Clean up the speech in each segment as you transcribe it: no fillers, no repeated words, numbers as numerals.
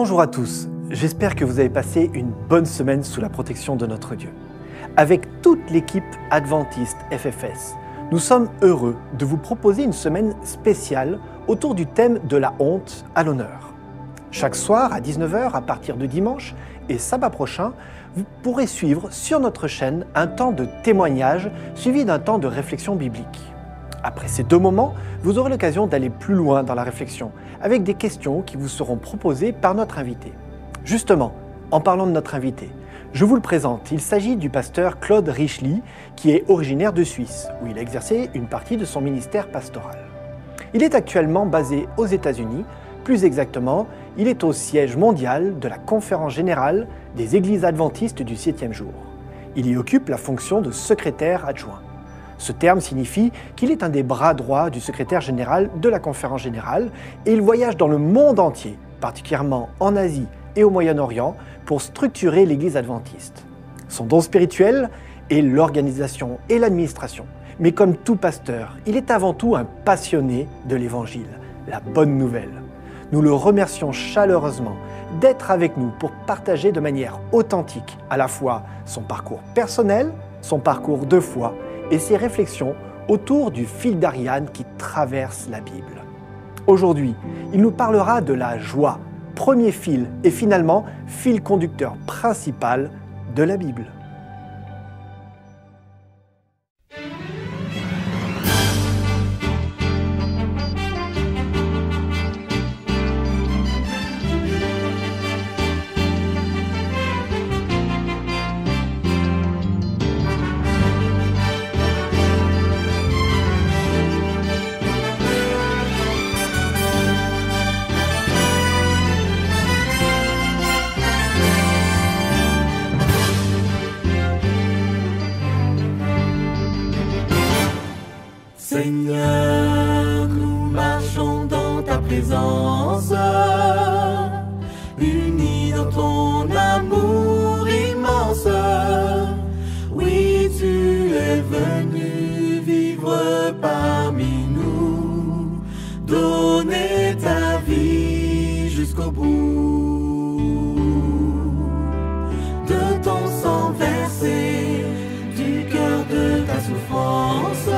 Bonjour à tous, j'espère que vous avez passé une bonne semaine sous la protection de notre Dieu. Avec toute l'équipe Adventiste FFS, nous sommes heureux de vous proposer une semaine spéciale autour du thème de la honte à l'honneur. Chaque soir à 19h à partir de dimanche et sabbat prochain, vous pourrez suivre sur notre chaîne un temps de témoignage suivi d'un temps de réflexion biblique. Après ces deux moments, vous aurez l'occasion d'aller plus loin dans la réflexion avec des questions qui vous seront proposées par notre invité. Justement, en parlant de notre invité, je vous le présente. Il s'agit du pasteur Claude Richely, qui est originaire de Suisse, où il a exercé une partie de son ministère pastoral. Il est actuellement basé aux États-Unis. Plus exactement, il est au siège mondial de la Conférence générale des Églises adventistes du 7e jour. Il y occupe la fonction de secrétaire adjoint. Ce terme signifie qu'il est un des bras droits du secrétaire général de la Conférence générale et il voyage dans le monde entier, particulièrement en Asie et au Moyen-Orient, pour structurer l'Église adventiste. Son don spirituel est l'organisation et l'administration. Mais comme tout pasteur, il est avant tout un passionné de l'Évangile, la bonne nouvelle. Nous le remercions chaleureusement d'être avec nous pour partager de manière authentique à la fois son parcours personnel, son parcours de foi et ses réflexions autour du fil d'Ariane qui traverse la Bible. Aujourd'hui, il nous parlera de la joie, premier fil et finalement fil conducteur principal de la Bible. Seigneur, nous marchons dans ta présence, unis dans ton amour immense. Oui, tu es venu vivre parmi nous, donner ta vie jusqu'au bout. De ton sang versé, du cœur de ta souffrance,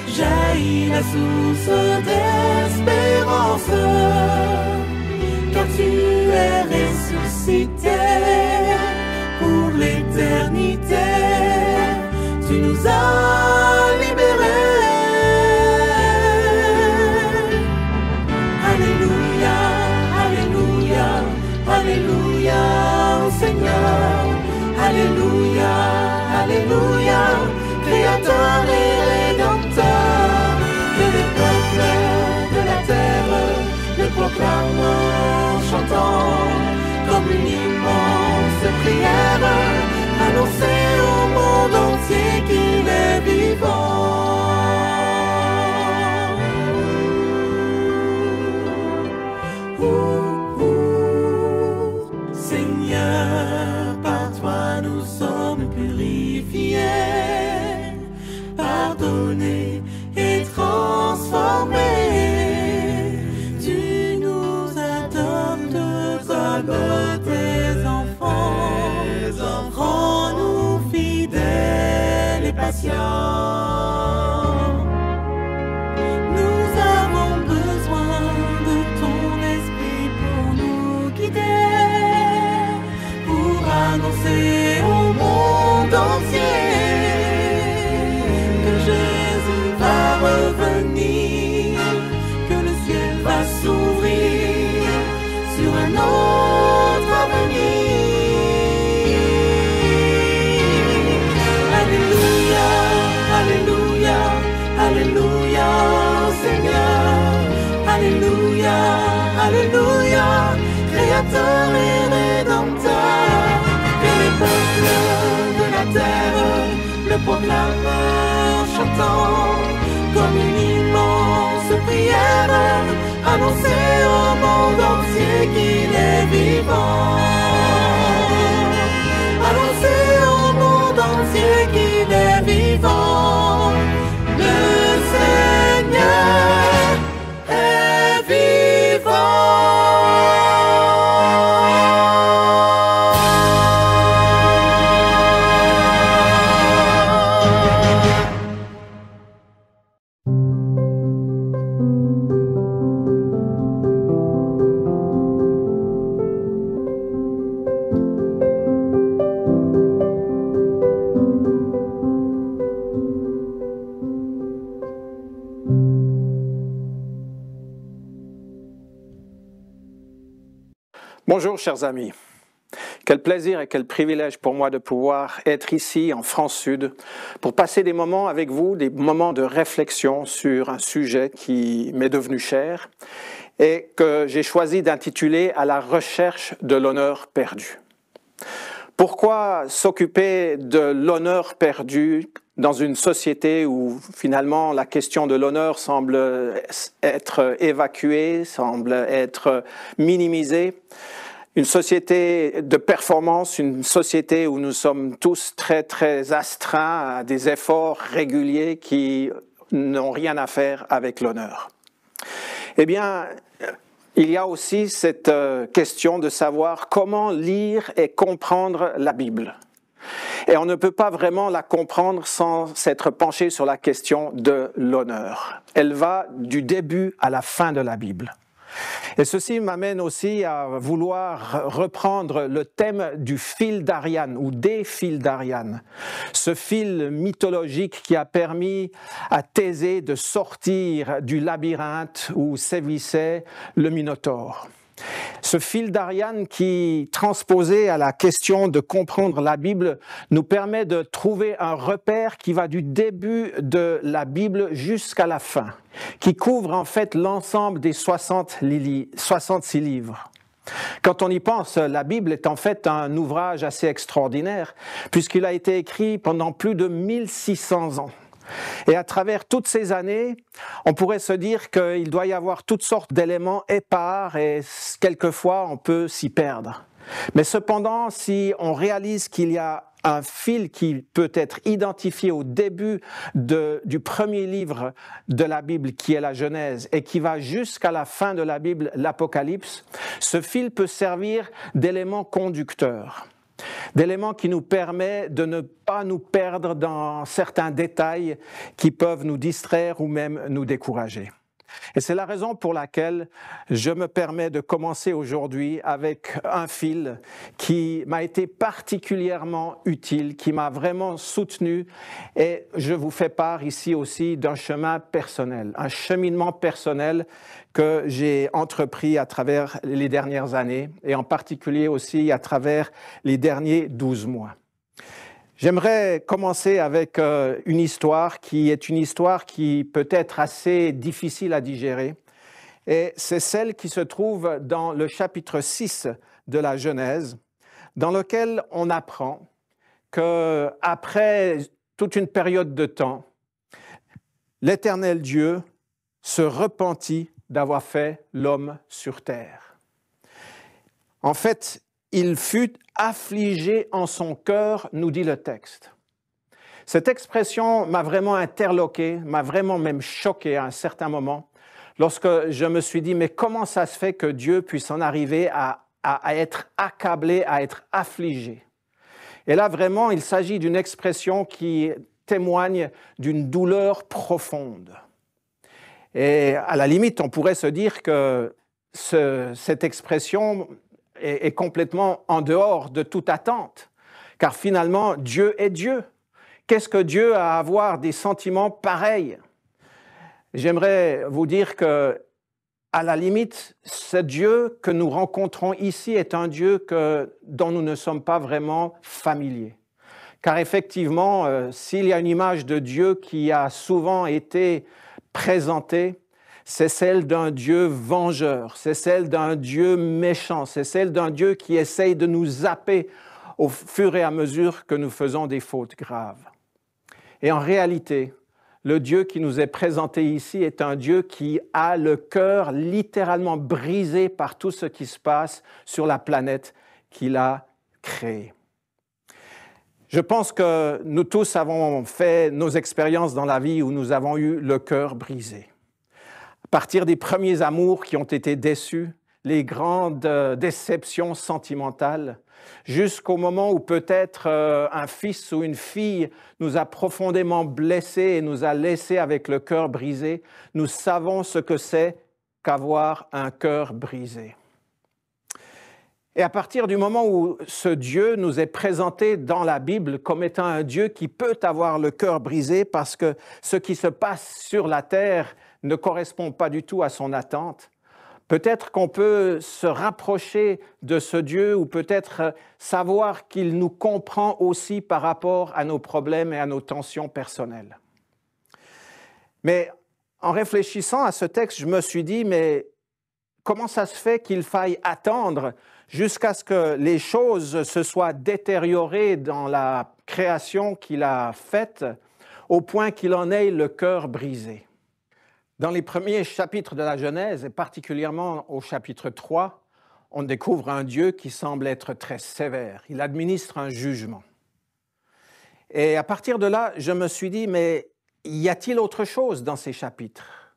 jaillit la source d'espérance, car tu es ressuscité pour l'éternité. Tu nous as libérés. Alléluia, alléluia, alléluia au Seigneur. Alléluia, alléluia, Créateur et Rédempteur. Que les peuples de la terre le proclament en chantant comme une immense prière, annoncer au monde entier qu'il est vivant. Seigneur, par toi nous sommes purifiés, pardonnés et transformés. Tu nous adoptes comme tes enfants. Rends-nous fidèles et patients. Nous avons besoin de ton esprit pour nous guider, pour annoncer au monde entier que Jésus va revenir, que le ciel va s'ouvrir sur un autre avenir. Alléluia, alléluia, alléluia au Seigneur. Alléluia, alléluia, Créateur et Rédempteur. Que les peuples de la terre le proclament en chantant comme une immense prière, annoncer au monde entier qu'il est vivant. Annoncer au monde entier qu'il est vivant. Le Seigneur est vivant. Bonjour chers amis, quel plaisir et quel privilège pour moi de pouvoir être ici en France Sud pour passer des moments avec vous, des moments de réflexion sur un sujet qui m'est devenu cher et que j'ai choisi d'intituler « À la recherche de l'honneur perdu ». Pourquoi s'occuper de l'honneur perdu dans une société où finalement la question de l'honneur semble être évacuée, semble être minimisée? Une société de performance, une société où nous sommes tous très astreints à des efforts réguliers qui n'ont rien à faire avec l'honneur. Eh bien, il y a aussi cette question de savoir comment lire et comprendre la Bible. Et on ne peut pas vraiment la comprendre sans s'être penché sur la question de l'honneur. Elle va du début à la fin de la Bible. Et ceci m'amène aussi à vouloir reprendre le thème du fil d'Ariane ou des fils d'Ariane, ce fil mythologique qui a permis à Thésée de sortir du labyrinthe où sévissait le Minotaure. Ce fil d'Ariane qui, transposé à la question de comprendre la Bible, nous permet de trouver un repère qui va du début de la Bible jusqu'à la fin, qui couvre en fait l'ensemble des 66 livres. Quand on y pense, la Bible est en fait un ouvrage assez extraordinaire, puisqu'il a été écrit pendant plus de 1600 ans. Et à travers toutes ces années, on pourrait se dire qu'il doit y avoir toutes sortes d'éléments épars et quelquefois on peut s'y perdre. Mais cependant, si on réalise qu'il y a un fil qui peut être identifié au début du premier livre de la Bible, qui est la Genèse, et qui va jusqu'à la fin de la Bible, l'Apocalypse, ce fil peut servir d'élément conducteur. D'éléments qui nous permettent de ne pas nous perdre dans certains détails qui peuvent nous distraire ou même nous décourager. Et c'est la raison pour laquelle je me permets de commencer aujourd'hui avec un fil qui m'a été particulièrement utile, qui m'a vraiment soutenu, et je vous fais part ici aussi d'un chemin personnel, un cheminement personnel que j'ai entrepris à travers les dernières années et en particulier aussi à travers les derniers 12 mois. J'aimerais commencer avec une histoire qui peut être assez difficile à digérer, et c'est celle qui se trouve dans le chapitre 6 de la Genèse, dans lequel on apprend qu'après toute une période de temps, l'Éternel Dieu se repentit d'avoir fait l'homme sur terre. En fait, il fut affligé en son cœur, nous dit le texte. Cette expression m'a vraiment interloqué, m'a vraiment même choqué à un certain moment, lorsque je me suis dit, mais comment ça se fait que Dieu puisse en arriver à être accablé, à être affligé? Et là, vraiment, il s'agit d'une expression qui témoigne d'une douleur profonde. Et à la limite, on pourrait se dire que cette expression est complètement en dehors de toute attente, car finalement, Dieu est Dieu. Qu'est-ce que Dieu a à avoir des sentiments pareils? J'aimerais vous dire que, à la limite, ce Dieu que nous rencontrons ici est un Dieu dont nous ne sommes pas vraiment familiers. Car effectivement, s'il y a une image de Dieu qui a souvent été présentée, c'est celle d'un Dieu vengeur, c'est celle d'un Dieu méchant, c'est celle d'un Dieu qui essaye de nous zapper au fur et à mesure que nous faisons des fautes graves. Et en réalité, le Dieu qui nous est présenté ici est un Dieu qui a le cœur littéralement brisé par tout ce qui se passe sur la planète qu'il a créée. Je pense que nous tous avons fait nos expériences dans la vie où nous avons eu le cœur brisé. À partir des premiers amours qui ont été déçus, les grandes déceptions sentimentales, jusqu'au moment où peut-être un fils ou une fille nous a profondément blessés et nous a laissés avec le cœur brisé, nous savons ce que c'est qu'avoir un cœur brisé. Et à partir du moment où ce Dieu nous est présenté dans la Bible comme étant un Dieu qui peut avoir le cœur brisé parce que ce qui se passe sur la terre ne correspond pas du tout à son attente, Peut-être qu'on peut se rapprocher de ce Dieu ou peut-être savoir qu'il nous comprend aussi par rapport à nos problèmes et à nos tensions personnelles. Mais en réfléchissant à ce texte, je me suis dit, mais comment ça se fait qu'il faille attendre jusqu'à ce que les choses se soient détériorées dans la création qu'il a faite au point qu'il en ait le cœur brisé? Dans les premiers chapitres de la Genèse, et particulièrement au chapitre 3, on découvre un Dieu qui semble être très sévère. Il administre un jugement. Et à partir de là, je me suis dit, mais y a-t-il autre chose dans ces chapitres?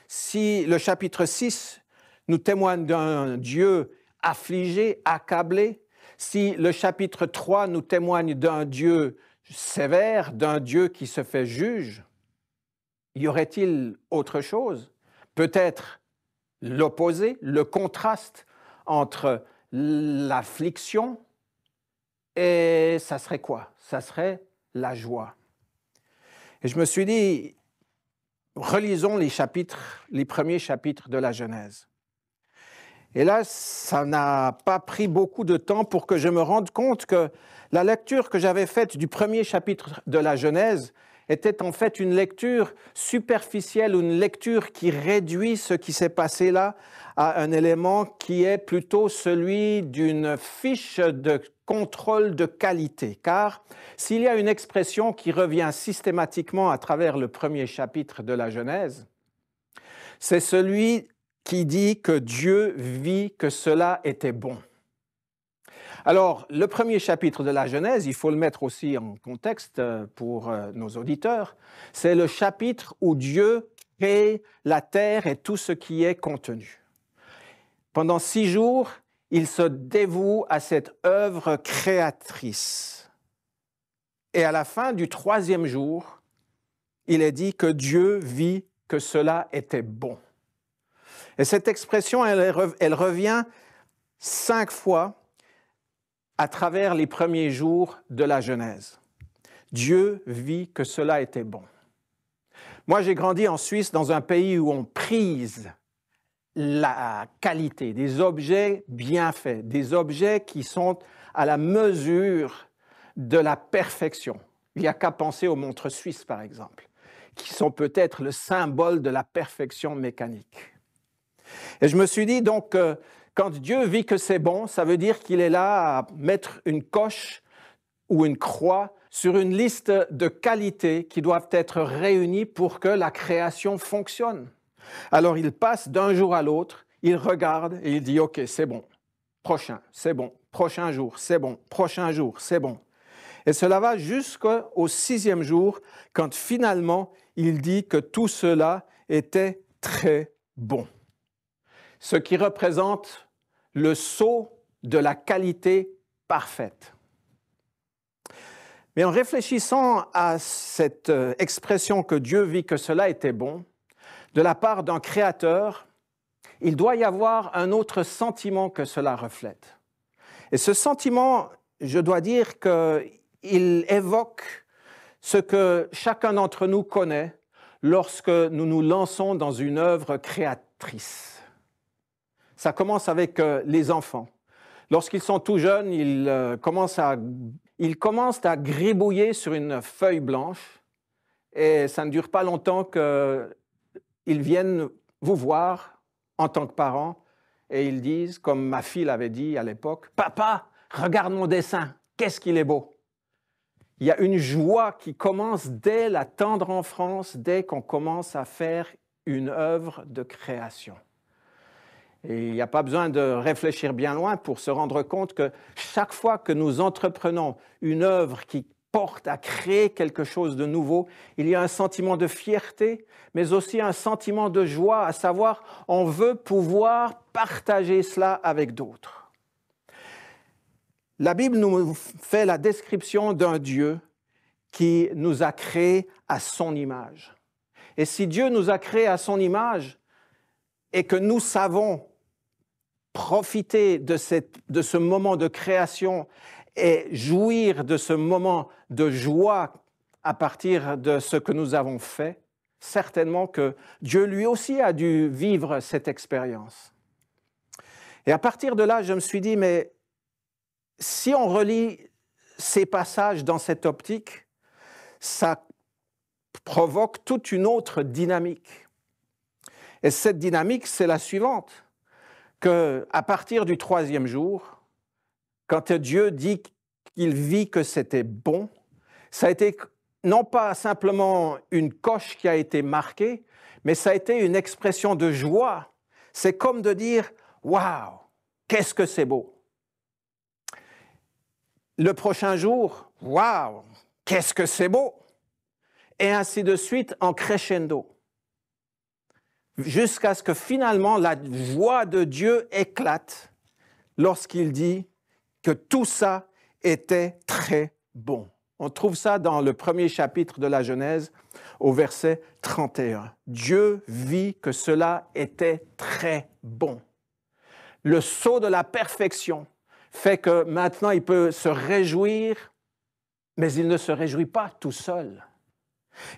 Si le chapitre 6 nous témoigne d'un Dieu affligé, accablé, si le chapitre 3 nous témoigne d'un Dieu sévère, d'un Dieu qui se fait juge, y aurait-il autre chose? Peut-être l'opposé, le contraste entre l'affliction et ça serait quoi? Ça serait la joie. Et je me suis dit, relisons les premiers chapitres de la Genèse. Et là, ça n'a pas pris beaucoup de temps pour que je me rende compte que la lecture que j'avais faite du premier chapitre de la Genèse était en fait une lecture superficielle, une lecture qui réduit ce qui s'est passé là à un élément qui est plutôt celui d'une fiche de contrôle de qualité. Car s'il y a une expression qui revient systématiquement à travers le premier chapitre de la Genèse, c'est celui qui dit que Dieu vit que cela était bon. Alors, le premier chapitre de la Genèse, il faut le mettre aussi en contexte pour nos auditeurs, c'est le chapitre où Dieu crée la terre et tout ce qui est contenu. Pendant 6 jours, il se dévoue à cette œuvre créatrice. Et à la fin du 3e jour, il est dit que Dieu vit que cela était bon. Et cette expression, elle revient 5 fois à travers les premiers jours de la Genèse. Dieu vit que cela était bon. Moi, j'ai grandi en Suisse, dans un pays où on prise la qualité des objets bien faits, des objets qui sont à la mesure de la perfection. Il n'y a qu'à penser aux montres suisses, par exemple, qui sont peut-être le symbole de la perfection mécanique. Et je me suis dit donc, quand Dieu vit que c'est bon, ça veut dire qu'il est là à mettre une coche ou une croix sur une liste de qualités qui doivent être réunies pour que la création fonctionne. Alors il passe d'un jour à l'autre, il regarde et il dit « Ok, c'est bon, prochain, c'est bon, prochain jour, c'est bon, prochain jour, c'est bon ». Et cela va jusqu'au 6e jour, quand finalement il dit que tout cela était très bon. Ce qui représente le sceau de la qualité parfaite. Mais en réfléchissant à cette expression que Dieu vit que cela était bon, de la part d'un créateur, il doit y avoir un autre sentiment que cela reflète. Et ce sentiment, je dois dire qu'il évoque ce que chacun d'entre nous connaît lorsque nous nous lançons dans une œuvre créatrice. Ça commence avec les enfants. Lorsqu'ils sont tout jeunes, ils commencent à gribouiller sur une feuille blanche et ça ne dure pas longtemps qu'ils viennent vous voir en tant que parents et ils disent, comme ma fille l'avait dit à l'époque, « Papa, regarde mon dessin, qu'est-ce qu'il est beau !» Il y a une joie qui commence dès la tendre enfance, dès qu'on commence à faire une œuvre de création. Et il n'y a pas besoin de réfléchir bien loin pour se rendre compte que chaque fois que nous entreprenons une œuvre qui porte à créer quelque chose de nouveau, il y a un sentiment de fierté, mais aussi un sentiment de joie, à savoir on veut pouvoir partager cela avec d'autres. La Bible nous fait la description d'un Dieu qui nous a créés à son image. Et si Dieu nous a créés à son image et que nous savons profiter de ce moment de création et jouir de ce moment de joie à partir de ce que nous avons fait, certainement que Dieu lui aussi a dû vivre cette expérience. Et à partir de là, je me suis dit, mais si on relit ces passages dans cette optique, ça provoque toute une autre dynamique. Et cette dynamique, c'est la suivante, qu'à partir du 3e jour, quand Dieu dit qu'il vit que c'était bon, ça a été non pas simplement une coche qui a été marquée, mais ça a été une expression de joie. C'est comme de dire « Waouh, qu'est-ce que c'est beau !» Le prochain jour, « Waouh, qu'est-ce que c'est beau !» Et ainsi de suite en crescendo. Jusqu'à ce que finalement la joie de Dieu éclate lorsqu'il dit que tout ça était très bon. On trouve ça dans le 1er chapitre de la Genèse, au verset 31. Dieu vit que cela était très bon. Le sceau de la perfection fait que maintenant il peut se réjouir, mais il ne se réjouit pas tout seul.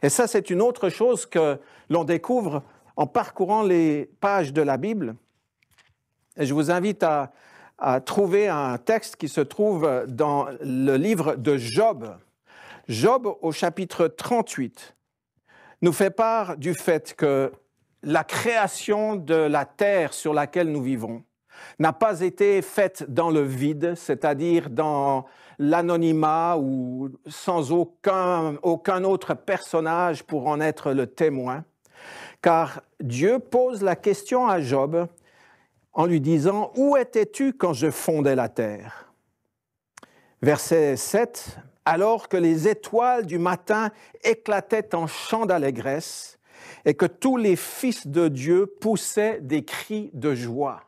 Et ça, c'est une autre chose que l'on découvre en parcourant les pages de la Bible. Et je vous invite à trouver un texte qui se trouve dans le livre de Job. Job, au chapitre 38, nous fait part du fait que la création de la terre sur laquelle nous vivons n'a pas été faite dans le vide, c'est-à-dire dans l'anonymat ou sans aucun autre personnage pour en être le témoin, car Dieu pose la question à Job en lui disant « Où étais-tu quand je fondais la terre ?» Verset 7, « Alors que les étoiles du matin éclataient en chants d'allégresse et que tous les fils de Dieu poussaient des cris de joie. »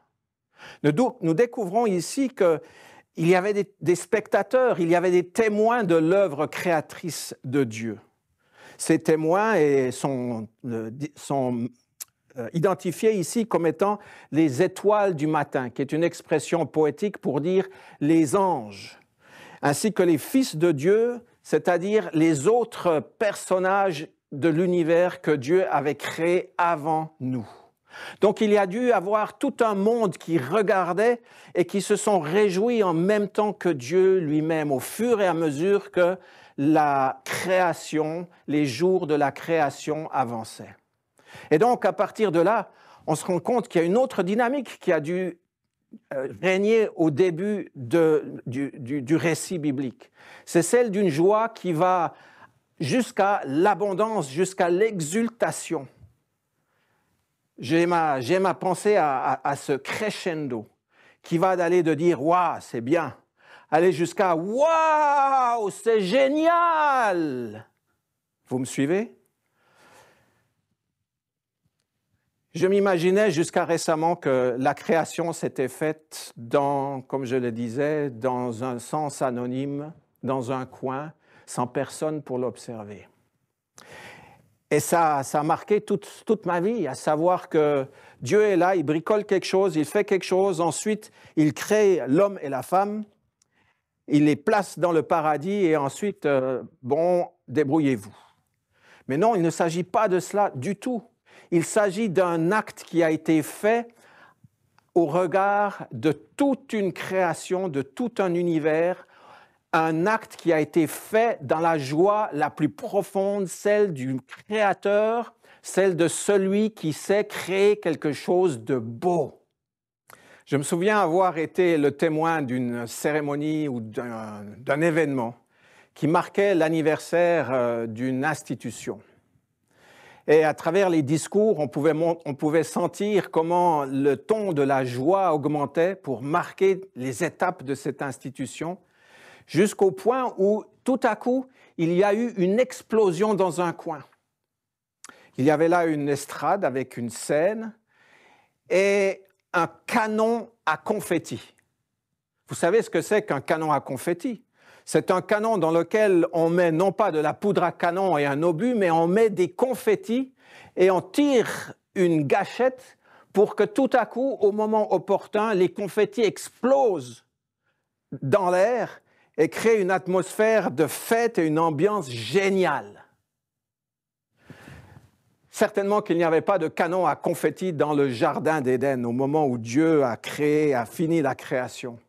Nous découvrons ici qu'il y avait des spectateurs, il y avait des témoins de l'œuvre créatrice de Dieu. Ces témoins sont identifiés ici comme étant les étoiles du matin, qui est une expression poétique pour dire les anges, ainsi que les fils de Dieu, c'est-à-dire les autres personnages de l'univers que Dieu avait créé avant nous. Donc il y a dû avoir tout un monde qui regardait et qui se sont réjouis en même temps que Dieu lui-même, au fur et à mesure que la création, les jours de la création avançaient. Et donc à partir de là, on se rend compte qu'il y a une autre dynamique qui a dû régner au début du récit biblique. C'est celle d'une joie qui va jusqu'à l'abondance, jusqu'à l'exultation. J'ai ma pensée à ce crescendo qui va d'aller de dire « Waouh, c'est bien », aller jusqu'à « Waouh, c'est génial ». Vous me suivez? Je m'imaginais jusqu'à récemment que la création s'était faite comme je le disais, dans un sens anonyme, dans un coin, sans personne pour l'observer. Et ça a marqué toute ma vie, à savoir que Dieu est là, il bricole quelque chose, il fait quelque chose, ensuite il crée l'homme et la femme, il les place dans le paradis et ensuite, débrouillez-vous. Mais non, il ne s'agit pas de cela du tout. Il s'agit d'un acte qui a été fait au regard de toute une création, de tout un univers, un acte qui a été fait dans la joie la plus profonde, celle du Créateur, celle de celui qui sait créer quelque chose de beau. Je me souviens avoir été le témoin d'une cérémonie ou d'un événement qui marquait l'anniversaire d'une institution. Et à travers les discours, on pouvait sentir comment le ton de la joie augmentait pour marquer les étapes de cette institution, jusqu'au point où, tout à coup, il y a eu une explosion dans un coin. Il y avait là une estrade avec une scène et un canon à confetti. Vous savez ce que c'est qu'un canon à confetti? C'est un canon dans lequel on met non pas de la poudre à canon et un obus, mais on met des confettis et on tire une gâchette pour que tout à coup, au moment opportun, les confettis explosent dans l'air et créent une atmosphère de fête et une ambiance géniale. Certainement qu'il n'y avait pas de canon à confetti dans le jardin d'Éden au moment où Dieu a créé, a fini la création.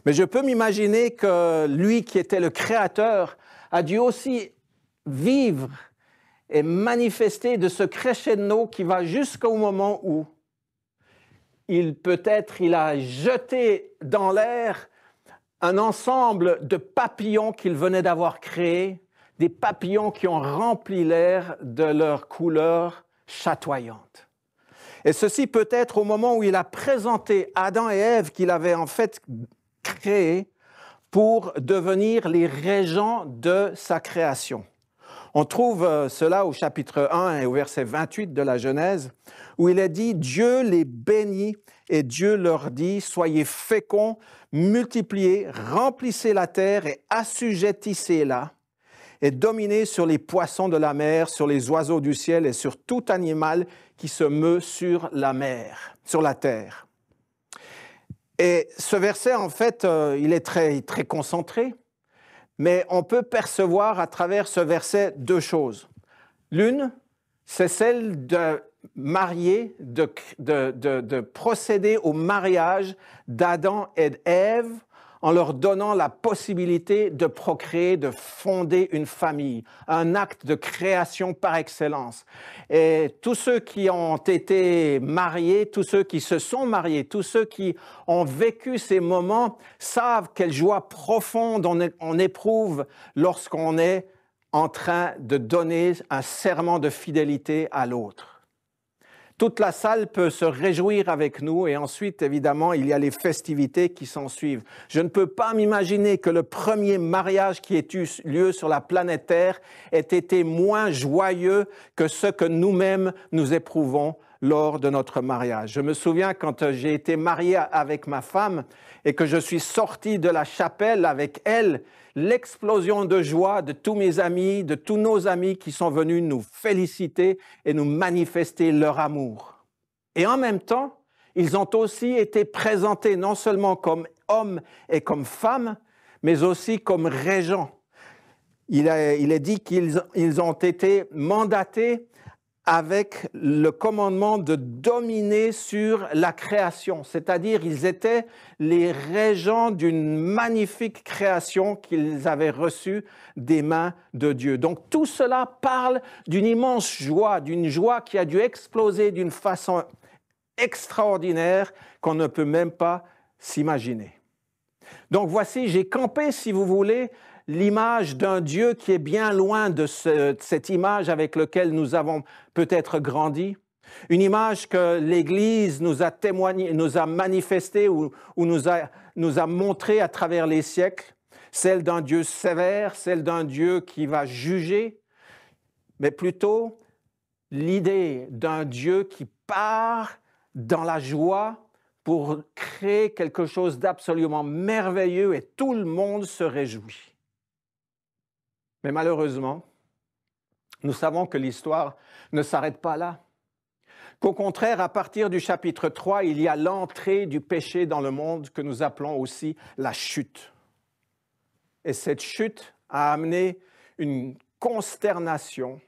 Mais je peux m'imaginer que lui qui était le créateur a dû aussi vivre et manifester de ce crescendo qui va jusqu'au moment où il a jeté dans l'air un ensemble de papillons qu'il venait d'avoir créés, des papillons qui ont rempli l'air de leur couleur chatoyante. Et ceci peut être au moment où il a présenté Adam et Ève qu'il avait en fait créés pour devenir les régents de sa création. On trouve cela au chapitre 1 et au verset 28 de la Genèse, où il est dit « Dieu les bénit et Dieu leur dit « Soyez féconds, multipliez, remplissez la terre et assujettissez-la, et dominez sur les poissons de la mer, sur les oiseaux du ciel et sur tout animal qui se meut sur la mer, sur la terre. » Et ce verset, en fait, il est très, très concentré, mais on peut percevoir à travers ce verset deux choses. L'une, c'est celle de marier, de procéder au mariage d'Adam et d'Ève en leur donnant la possibilité de procréer, de fonder une famille, un acte de création par excellence. Et tous ceux qui ont été mariés, tous ceux qui se sont mariés, tous ceux qui ont vécu ces moments savent quelle joie profonde on éprouve lorsqu'on est en train de donner un serment de fidélité à l'autre. Toute la salle peut se réjouir avec nous et ensuite, évidemment, il y a les festivités qui s'en suivent. Je ne peux pas m'imaginer que le premier mariage qui ait eu lieu sur la planète Terre ait été moins joyeux que ce que nous-mêmes nous éprouvons lors de notre mariage. Je me souviens quand j'ai été marié avec ma femme et que je suis sorti de la chapelle avec elle, l'explosion de joie de tous mes amis, de tous nos amis qui sont venus nous féliciter et nous manifester leur amour. Et en même temps, ils ont aussi été présentés non seulement comme hommes et comme femmes, mais aussi comme régents. Il est dit qu'ils ont été mandatés avec le commandement de dominer sur la création, c'est-à-dire ils étaient les régents d'une magnifique création qu'ils avaient reçue des mains de Dieu. Donc tout cela parle d'une immense joie, d'une joie qui a dû exploser d'une façon extraordinaire qu'on ne peut même pas s'imaginer. Donc voici, j'ai campé, si vous voulez, l'image d'un Dieu qui est bien loin de cette image avec laquelle nous avons peut-être grandi, une image que l'Église nous a témoigné, nous a manifestée ou nous a montré à travers les siècles, celle d'un Dieu sévère, celle d'un Dieu qui va juger, mais plutôt l'idée d'un Dieu qui part dans la joie pour créer quelque chose d'absolument merveilleux et tout le monde se réjouit. Mais malheureusement, nous savons que l'histoire ne s'arrête pas là. Qu'au contraire, à partir du chapitre 3, il y a l'entrée du péché dans le monde que nous appelons aussi la chute. Et cette chute a amené une consternation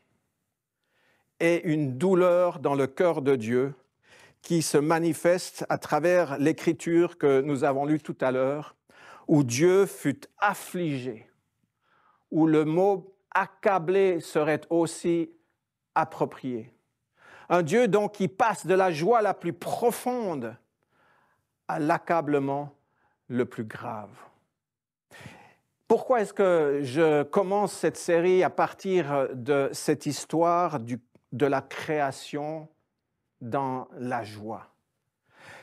et une douleur dans le cœur de Dieu qui se manifeste à travers l'écriture que nous avons lue tout à l'heure, où Dieu fut affligé, où le mot « accablé » serait aussi approprié. Un Dieu donc qui passe de la joie la plus profonde à l'accablement le plus grave. Pourquoi est-ce que je commence cette série à partir de cette histoire de la création dans la joie?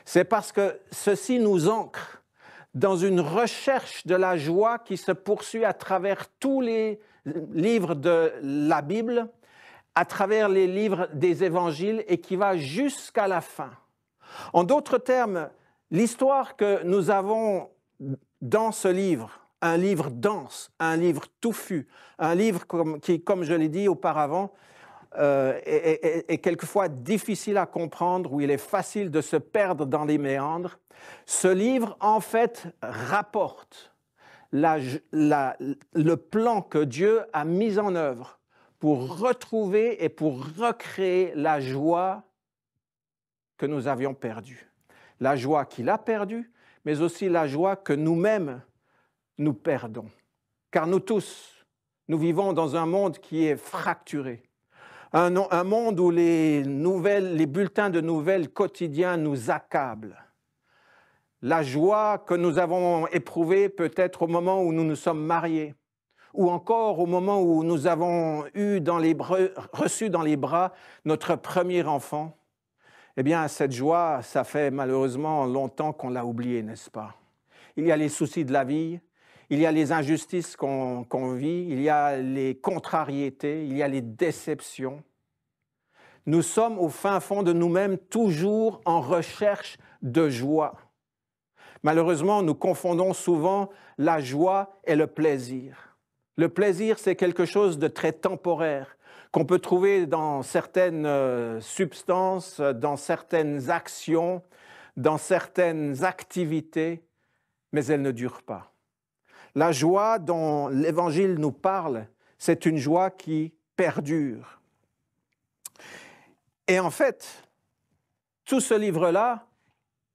C'est parce que ceci nous ancre dans une recherche de la joie qui se poursuit à travers tous les livres de la Bible, à travers les livres des évangiles et qui va jusqu'à la fin. En d'autres termes, l'histoire que nous avons dans ce livre, un livre dense, un livre touffu, un livre qui, comme je l'ai dit auparavant, est quelquefois difficile à comprendre, où il est facile de se perdre dans les méandres. Ce livre, en fait, rapporte le plan que Dieu a mis en œuvre pour retrouver et pour recréer la joie que nous avions perdue. La joie qu'il a perdue, mais aussi la joie que nous-mêmes nous perdons. Car nous tous, nous vivons dans un monde qui est fracturé. Un monde où les bulletins de nouvelles quotidiens nous accablent. La joie que nous avons éprouvée peut-être au moment où nous nous sommes mariés, ou encore au moment où nous avons reçu dans les bras notre premier enfant, eh bien, cette joie, ça fait malheureusement longtemps qu'on l'a oubliée, n'est-ce pas? Il y a les soucis de la vie, il y a les injustices qu'on vit, il y a les contrariétés, il y a les déceptions. Nous sommes au fin fond de nous-mêmes toujours en recherche de joie. Malheureusement, nous confondons souvent la joie et le plaisir. Le plaisir, c'est quelque chose de très temporaire, qu'on peut trouver dans certaines substances, dans certaines actions, dans certaines activités, mais elles ne durent pas. La joie dont l'Évangile nous parle, c'est une joie qui perdure. Et en fait, tout ce livre-là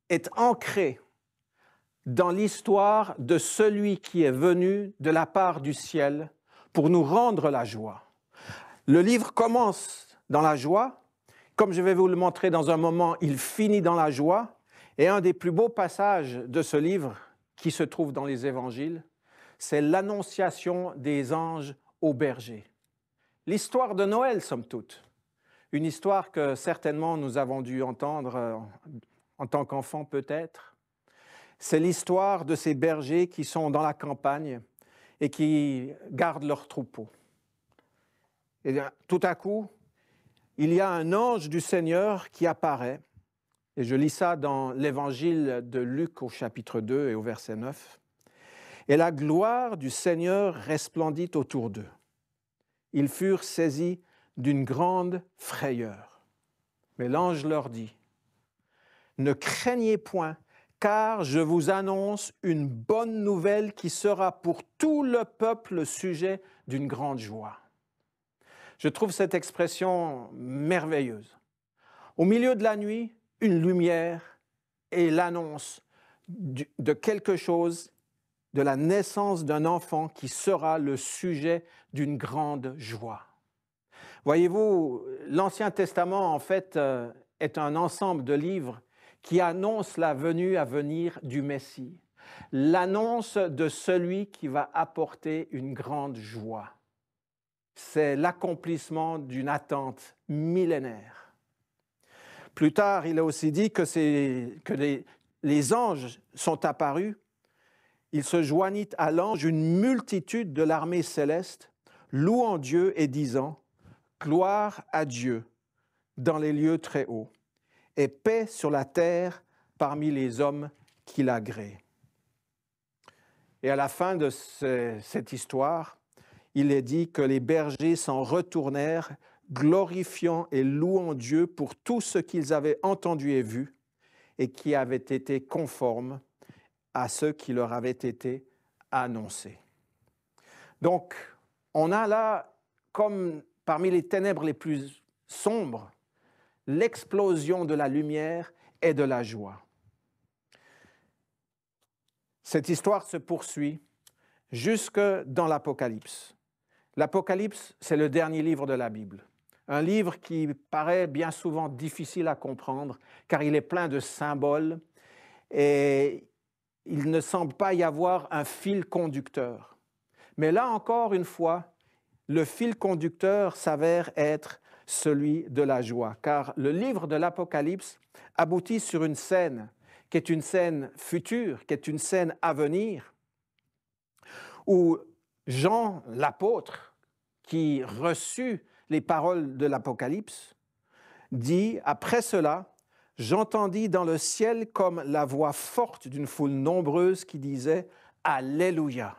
est ancré dans l'histoire de celui qui est venu de la part du ciel pour nous rendre la joie. Le livre commence dans la joie, comme je vais vous le montrer dans un moment, il finit dans la joie, et un des plus beaux passages de ce livre, qui se trouve dans les évangiles, c'est l'annonciation des anges aux bergers. L'histoire de Noël, somme toute. Une histoire que certainement nous avons dû entendre en tant qu'enfants peut-être. C'est l'histoire de ces bergers qui sont dans la campagne et qui gardent leurs troupeaux. Et bien, tout à coup, il y a un ange du Seigneur qui apparaît, et je lis ça dans l'évangile de Luc au chapitre 2 et au verset 9. « Et la gloire du Seigneur resplendit autour d'eux. Ils furent saisis d'une grande frayeur. Mais l'ange leur dit, « Ne craignez point, car je vous annonce une bonne nouvelle qui sera pour tout le peuple sujet d'une grande joie. » Je trouve cette expression merveilleuse. Au milieu de la nuit, une lumière et l'annonce de quelque chose, de la naissance d'un enfant qui sera le sujet d'une grande joie. Voyez-vous, l'Ancien Testament, en fait, est un ensemble de livres qui annoncent la venue à venir du Messie, l'annonce de celui qui va apporter une grande joie. C'est l'accomplissement d'une attente millénaire. Plus tard, il a aussi dit que les anges sont apparus. Il se joignit à l'ange une multitude de l'armée céleste, louant Dieu et disant « Gloire à Dieu dans les lieux très hauts, et paix sur la terre parmi les hommes qu'il agrée. » Et à la fin de cette histoire, il est dit que les bergers s'en retournèrent, glorifiant et louant Dieu pour tout ce qu'ils avaient entendu et vu, et qui avait été conforme à ce qui leur avait été annoncé. Donc, on a là, comme parmi les ténèbres les plus sombres, l'explosion de la lumière et de la joie. Cette histoire se poursuit jusque dans l'Apocalypse. L'Apocalypse, c'est le dernier livre de la Bible. Un livre qui paraît bien souvent difficile à comprendre, car il est plein de symboles et il ne semble pas y avoir un fil conducteur. Mais là encore une fois, le fil conducteur s'avère être celui de la joie, car le livre de l'Apocalypse aboutit sur une scène qui est une scène future, qui est une scène à venir, où Jean, l'apôtre, qui reçut les paroles de l'Apocalypse, dit « Après cela, j'entendis dans le ciel comme la voix forte d'une foule nombreuse qui disait « Alléluia !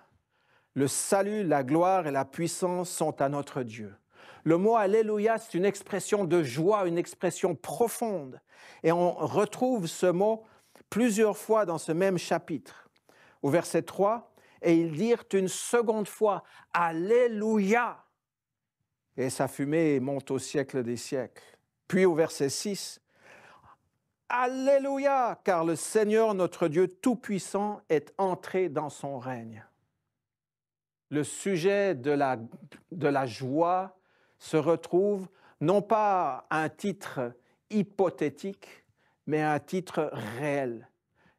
Le salut, la gloire et la puissance sont à notre Dieu. » Le mot « Alléluia », c'est une expression de joie, une expression profonde. Et on retrouve ce mot plusieurs fois dans ce même chapitre. Au verset 3, « Et ils dirent une seconde fois « Alléluia !» et sa fumée monte au siècle des siècles. Puis au verset 6, Alléluia, car le Seigneur notre Dieu Tout-Puissant est entré dans son règne. Le sujet de la joie se retrouve non pas à un titre hypothétique, mais à un titre réel.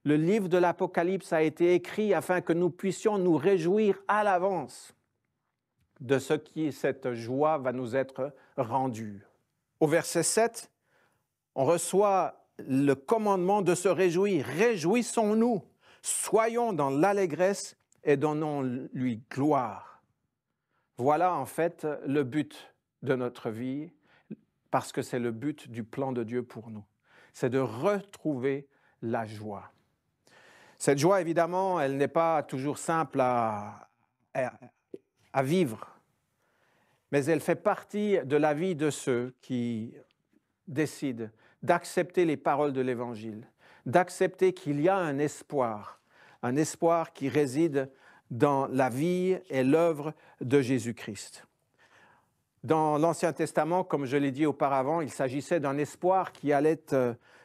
Le livre de l'Apocalypse a été écrit afin que nous puissions nous réjouir à l'avance de ce qui, cette joie, va nous être rendue. Au verset 7, on reçoit le commandement de se réjouir. Réjouissons-nous, soyons dans l'allégresse et donnons-lui gloire. Voilà en fait le but de notre vie, parce que c'est le but du plan de Dieu pour nous. C'est de retrouver la joie. Cette joie, évidemment, elle n'est pas toujours simple à vivre, mais elle fait partie de la vie de ceux qui décident d'accepter les paroles de l'Évangile, d'accepter qu'il y a un espoir qui réside dans la vie et l'œuvre de Jésus-Christ. Dans l'Ancien Testament, comme je l'ai dit auparavant, il s'agissait d'un espoir qui allait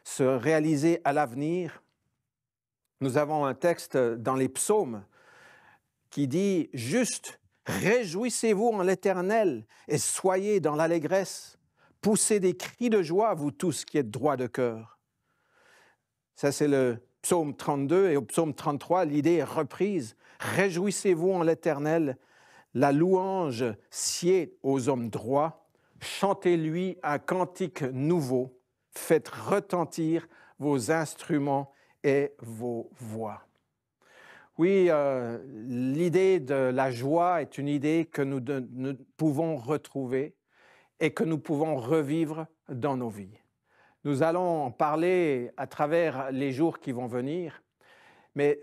se réaliser à l'avenir. Nous avons un texte dans les psaumes qui dit « Juste, réjouissez-vous en l'Éternel et soyez dans l'allégresse. Poussez des cris de joie, vous tous qui êtes droits de cœur. » Ça, c'est le psaume 32 et au psaume 33, l'idée est reprise. « Réjouissez-vous en l'Éternel, la louange sied aux hommes droits. Chantez-lui un cantique nouveau. Faites retentir vos instruments et vos voix. » Oui, l'idée de la joie est une idée que nous pouvons retrouver et que nous pouvons revivre dans nos vies. Nous allons en parler à travers les jours qui vont venir, mais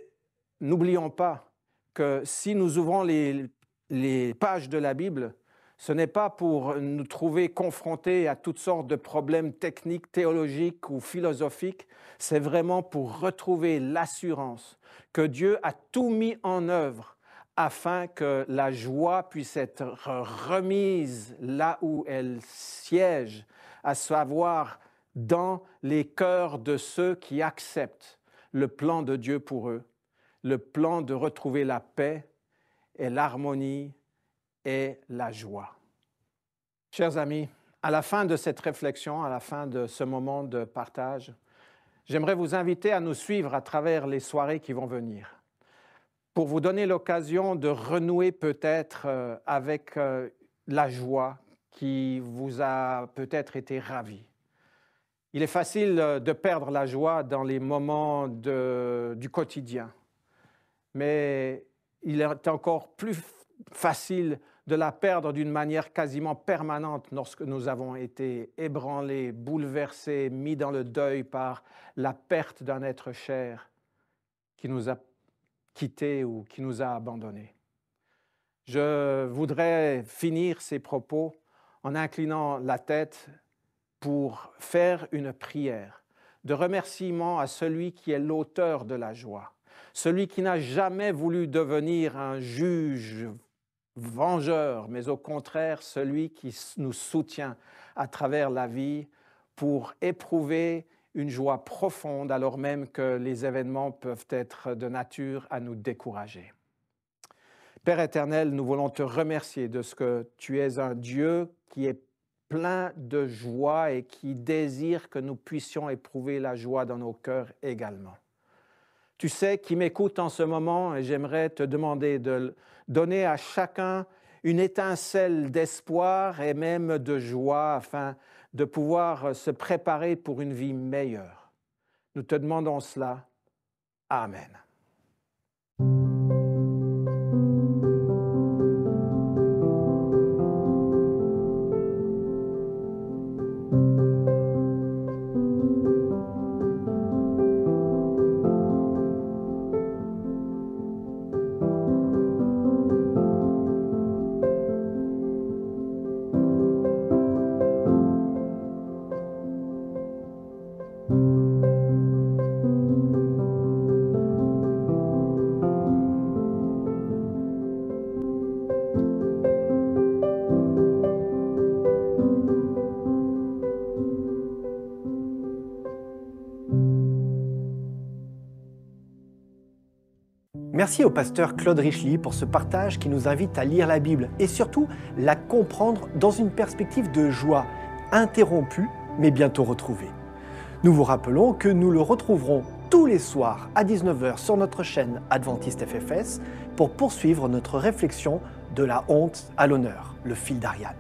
n'oublions pas que si nous ouvrons les pages de la Bible, ce n'est pas pour nous trouver confrontés à toutes sortes de problèmes techniques, théologiques ou philosophiques, c'est vraiment pour retrouver l'assurance que Dieu a tout mis en œuvre afin que la joie puisse être remise là où elle siège, à savoir dans les cœurs de ceux qui acceptent le plan de Dieu pour eux, le plan de retrouver la paix et l'harmonie et la joie. Chers amis, à la fin de cette réflexion, à la fin de ce moment de partage, j'aimerais vous inviter à nous suivre à travers les soirées qui vont venir, pour vous donner l'occasion de renouer peut-être avec la joie qui vous a peut-être été ravie. Il est facile de perdre la joie dans les moments du quotidien, mais il est encore plus facile de la perdre d'une manière quasiment permanente lorsque nous avons été ébranlés, bouleversés, mis dans le deuil par la perte d'un être cher qui nous a quittés ou qui nous a abandonnés. Je voudrais finir ces propos en inclinant la tête pour faire une prière de remerciement à celui qui est l'auteur de la joie, celui qui n'a jamais voulu devenir un juge vengeur, mais au contraire celui qui nous soutient à travers la vie pour éprouver une joie profonde alors même que les événements peuvent être de nature à nous décourager. Père éternel, nous voulons te remercier de ce que tu es un Dieu qui est plein de joie et qui désire que nous puissions éprouver la joie dans nos cœurs également. Tu sais qui m'écoute en ce moment et j'aimerais te demander de donner à chacun une étincelle d'espoir et même de joie afin de pouvoir se préparer pour une vie meilleure. Nous te demandons cela. Amen. Merci au pasteur Claude Richely pour ce partage qui nous invite à lire la Bible et surtout la comprendre dans une perspective de joie, interrompue mais bientôt retrouvée. Nous vous rappelons que nous le retrouverons tous les soirs à 19h sur notre chaîne Adventiste FFS pour poursuivre notre réflexion de la honte à l'honneur, le fil d'Ariane.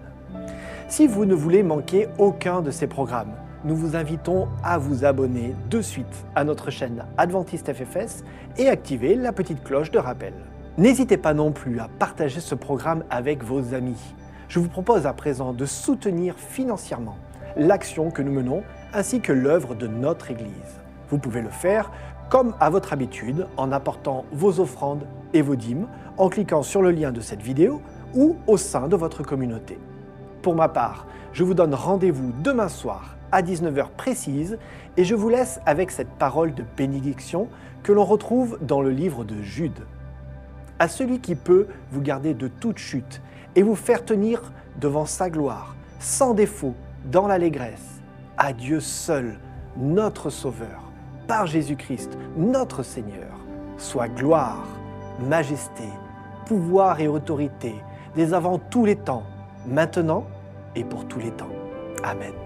Si vous ne voulez manquer aucun de ces programmes, nous vous invitons à vous abonner de suite à notre chaîne Adventiste FFS et activer la petite cloche de rappel. N'hésitez pas non plus à partager ce programme avec vos amis. Je vous propose à présent de soutenir financièrement l'action que nous menons ainsi que l'œuvre de notre Église. Vous pouvez le faire comme à votre habitude en apportant vos offrandes et vos dîmes en cliquant sur le lien de cette vidéo ou au sein de votre communauté. Pour ma part, je vous donne rendez-vous demain soir à 19h précise et je vous laisse avec cette parole de bénédiction que l'on retrouve dans le livre de Jude. À celui qui peut vous garder de toute chute et vous faire tenir devant sa gloire, sans défaut, dans l'allégresse, à Dieu seul, notre Sauveur, par Jésus-Christ, notre Seigneur, soit gloire, majesté, pouvoir et autorité, dès avant tous les temps, maintenant et pour tous les temps. Amen.